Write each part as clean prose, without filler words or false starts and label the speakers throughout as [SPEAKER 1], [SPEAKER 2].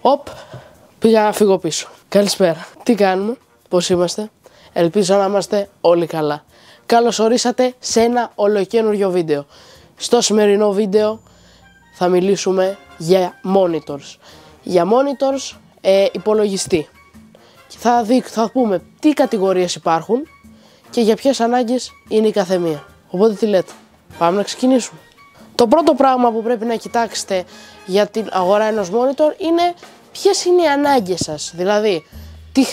[SPEAKER 1] Οπ, πήγα να φύγω πίσω. Καλησπέρα. Τι κάνουμε, πώς είμαστε? Ελπίζω να είμαστε όλοι καλά. Καλώς ορίσατε σε ένα ολοκαίνουργιο βίντεο. Στο σημερινό βίντεο θα μιλήσουμε για monitors. Για monitors υπολογιστή. Και θα πούμε τι κατηγορίες υπάρχουν και για ποιες ανάγκες είναι η καθεμία. Οπότε τι λέτε, πάμε να ξεκινήσουμε. Το πρώτο πράγμα που πρέπει να κοιτάξετε για την αγορά ενός monitor είναι ποιες είναι οι ανάγκες σας. Δηλαδή,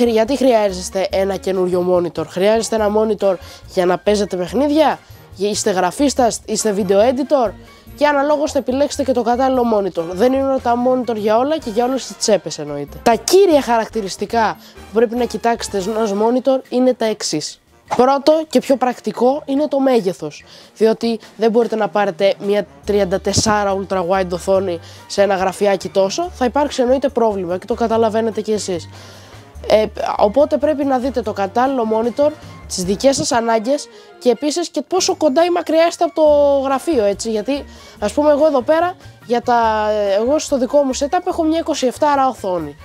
[SPEAKER 1] γιατί χρειάζεστε ένα καινούριο monitor? Χρειάζεστε ένα monitor για να παίζετε παιχνίδια? Είστε γραφίστας? Είστε video editor? Και αναλόγως θα επιλέξετε και το κατάλληλο monitor. Δεν είναι όλα τα monitor για όλα και για όλες τις τσέπες εννοείται. Τα κύρια χαρακτηριστικά που πρέπει να κοιτάξετε ενός monitor είναι τα εξής. Πρώτο και πιο πρακτικό είναι το μέγεθος, διότι δεν μπορείτε να πάρετε μια 34 ultra wide οθόνη σε ένα γραφιάκι τόσο, θα υπάρξει εννοείται πρόβλημα και το καταλαβαίνετε κι εσείς. Οπότε πρέπει να δείτε το κατάλληλο monitor, τις δικές σας ανάγκες και επίσης και πόσο κοντά ή μακριά είστε από το γραφείο, έτσι, γιατί ας πούμε εγώ εδώ πέρα, εγώ στο δικό μου setup έχω μια 27 οθόνη.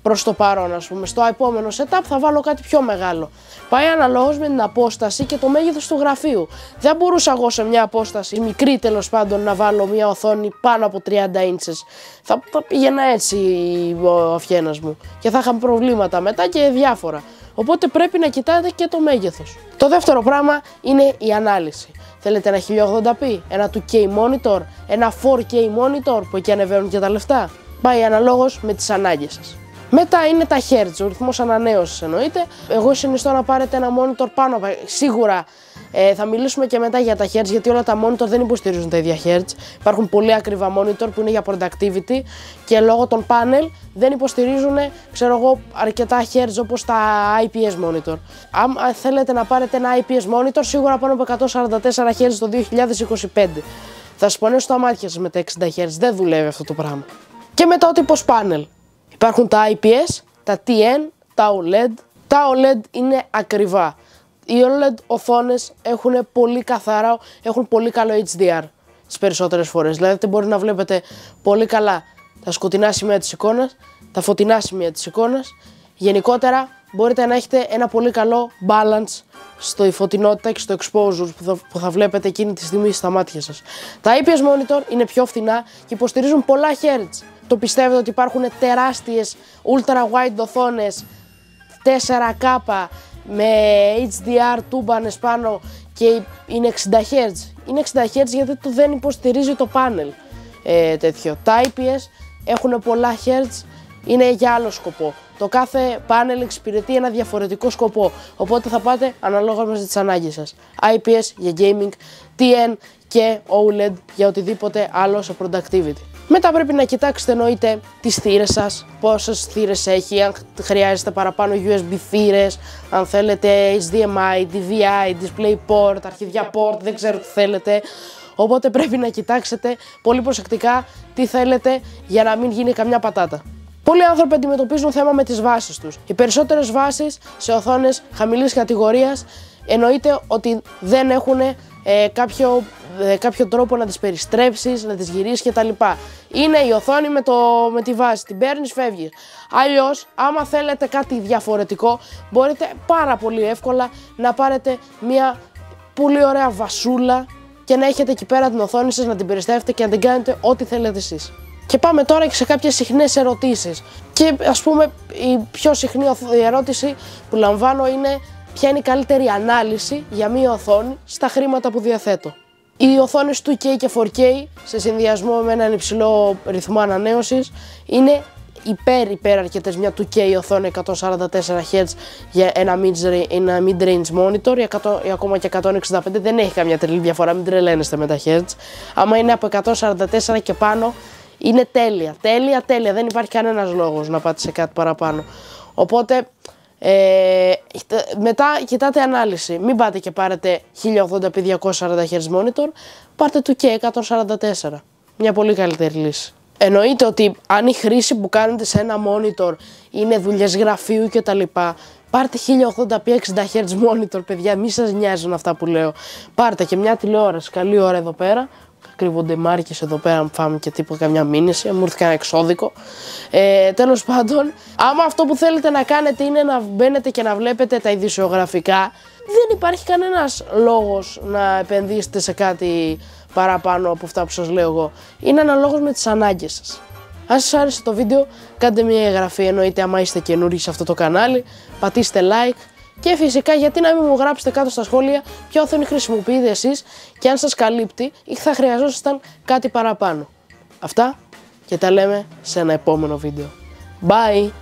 [SPEAKER 1] Προς το παρόν, ας πούμε, στο επόμενο setup θα βάλω κάτι πιο μεγάλο. Πάει αναλόγως με την απόσταση και το μέγεθος του γραφείου. Δεν μπορούσα εγώ σε μια απόσταση μικρή τέλος πάντων να βάλω μια οθόνη πάνω από 30 inches. Θα πήγαινα έτσι ο αφιένας μου και θα είχαμε προβλήματα μετά και διάφορα. Οπότε πρέπει να κοιτάτε και το μέγεθος. Το δεύτερο πράγμα είναι η ανάλυση. Θέλετε ένα 1080p, ένα 2K monitor, ένα 4K monitor που εκεί ανεβαίνουν και τα λεφτά. Πάει αναλόγως με τις ανάγκες σας. Μετά είναι τα Hz, ο ρυθμός ανανέωσης εννοείται. Εγώ συνιστώ να πάρετε ένα monitor πάνω από. Σίγουρα θα μιλήσουμε και μετά για τα Hz, γιατί όλα τα monitor δεν υποστηρίζουν τα ίδια Hz. Υπάρχουν πολύ ακριβά monitor που είναι για productivity και λόγω των panel δεν υποστηρίζουν, ξέρω εγώ, αρκετά Hz όπως τα IPS monitor. Αν θέλετε να πάρετε ένα IPS monitor, σίγουρα πάνω από 144 Hz το 2025. Θα σας πονέσω τα μάτια σας με τα 60 Hz, δεν δουλεύει αυτό το πράγμα. Και μετά ο τύπος panel. Υπάρχουν τα IPS, τα TN, τα OLED. Τα OLED είναι ακριβά. Οι OLED οθόνες έχουν πολύ καλό HDR τις περισσότερες φορές. Δηλαδή μπορεί να βλέπετε πολύ καλά τα σκοτεινά σημεία της εικόνας, τα φωτεινά σημεία της εικόνας. Γενικότερα μπορείτε να έχετε ένα πολύ καλό balance στο φωτεινότητα και στο exposure που θα βλέπετε εκείνη τη στιγμή στα μάτια σας. Τα IPS monitor είναι πιο φθηνά και υποστηρίζουν πολλά Hz. Το πιστεύετε ότι υπάρχουν τεράστιες ultra wide οθόνες 4K με HDR τούμπανες πάνω και είναι 60 Hz. Είναι 60 Hz γιατί δεν υποστηρίζει το panel τέτοιο. Τα IPS έχουν πολλά Hz, είναι για άλλο σκοπό. Το κάθε panel εξυπηρετεί ένα διαφορετικό σκοπό, οπότε θα πάτε αναλόγως με τις ανάγκες σας. IPS για gaming, TN και OLED για οτιδήποτε άλλο σε productivity. Μετά πρέπει να κοιτάξετε εννοείται τις θύρες σας, πόσες θύρες έχει, αν χρειάζεται παραπάνω USB θύρες, αν θέλετε HDMI, DVI, DisplayPort, αρχιδιά port, δεν ξέρω τι θέλετε. Οπότε πρέπει να κοιτάξετε πολύ προσεκτικά τι θέλετε για να μην γίνει καμιά πατάτα. Πολλοί άνθρωποι αντιμετωπίζουν θέμα με τις βάσεις τους. Οι περισσότερες βάσεις σε οθόνες χαμηλής κατηγορίας εννοείται ότι δεν έχουν κάποιο τρόπο να τις περιστρέψεις, να τις γυρίσεις κτλ. Είναι η οθόνη με τη βάση, την παίρνεις, φεύγεις. Αλλιώς, άμα θέλετε κάτι διαφορετικό, μπορείτε πάρα πολύ εύκολα να πάρετε μια πολύ ωραία βασούλα και να έχετε εκεί πέρα την οθόνη σας, να την περιστρέφετε και να την κάνετε ό,τι θέλετε εσείς. Και πάμε τώρα και σε κάποιες συχνές ερωτήσεις. Και ας πούμε η πιο συχνή ερώτηση που λαμβάνω είναι ποια είναι η καλύτερη ανάλυση για μία οθόνη στα χρήματα που διαθέτω. Οι οθόνες 2K και 4K σε συνδυασμό με έναν υψηλό ρυθμό ανανέωσης είναι υπέρ αρκετές. Μια 2K οθόνη 144 Hz για ένα mid-range monitor ή ακόμα και 165 δεν έχει καμιά τρελή διαφορά, μην τρελαίνεστε με τα Hz. Άμα είναι από 144 και πάνω είναι τέλεια, δεν υπάρχει κανένας λόγος να πάτε σε κάτι παραπάνω. Οπότε μετά κοιτάτε ανάλυση, μην πάτε και πάρετε 1080p 240 Hz monitor, πάρτε 2K 144, μια πολύ καλύτερη λύση. Εννοείται ότι αν η χρήση που κάνετε σε ένα monitor είναι δουλειές γραφείου κτλ, πάρτε 1080p 60 Hz monitor, παιδιά, μη σας νοιάζουν αυτά που λέω. Πάρτε και μια τηλεόραση, καλή ώρα εδώ πέρα, κρύβονται μάρκες εδώ πέρα, φάμε και τίποτα καμιά μήνυση, μου ήρθε ένα εξώδικο. Τέλος πάντων, άμα αυτό που θέλετε να κάνετε είναι να μπαίνετε και να βλέπετε τα ειδησιογραφικά, δεν υπάρχει κανένας λόγος να επενδύσετε σε κάτι παραπάνω από αυτά που σας λέω εγώ. Είναι αναλόγως με τις ανάγκες σας. Αν σας άρεσε το βίντεο, κάντε μια εγγραφή, εννοείται άμα είστε καινούργοι σε αυτό το κανάλι, πατήστε like και φυσικά γιατί να μην μου γράψετε κάτω στα σχόλια ποια οθόνη χρησιμοποιείτε εσείς και αν σας καλύπτει ή θα χρειαζόσασταν κάτι παραπάνω. Αυτά και τα λέμε σε ένα επόμενο βίντεο. Bye!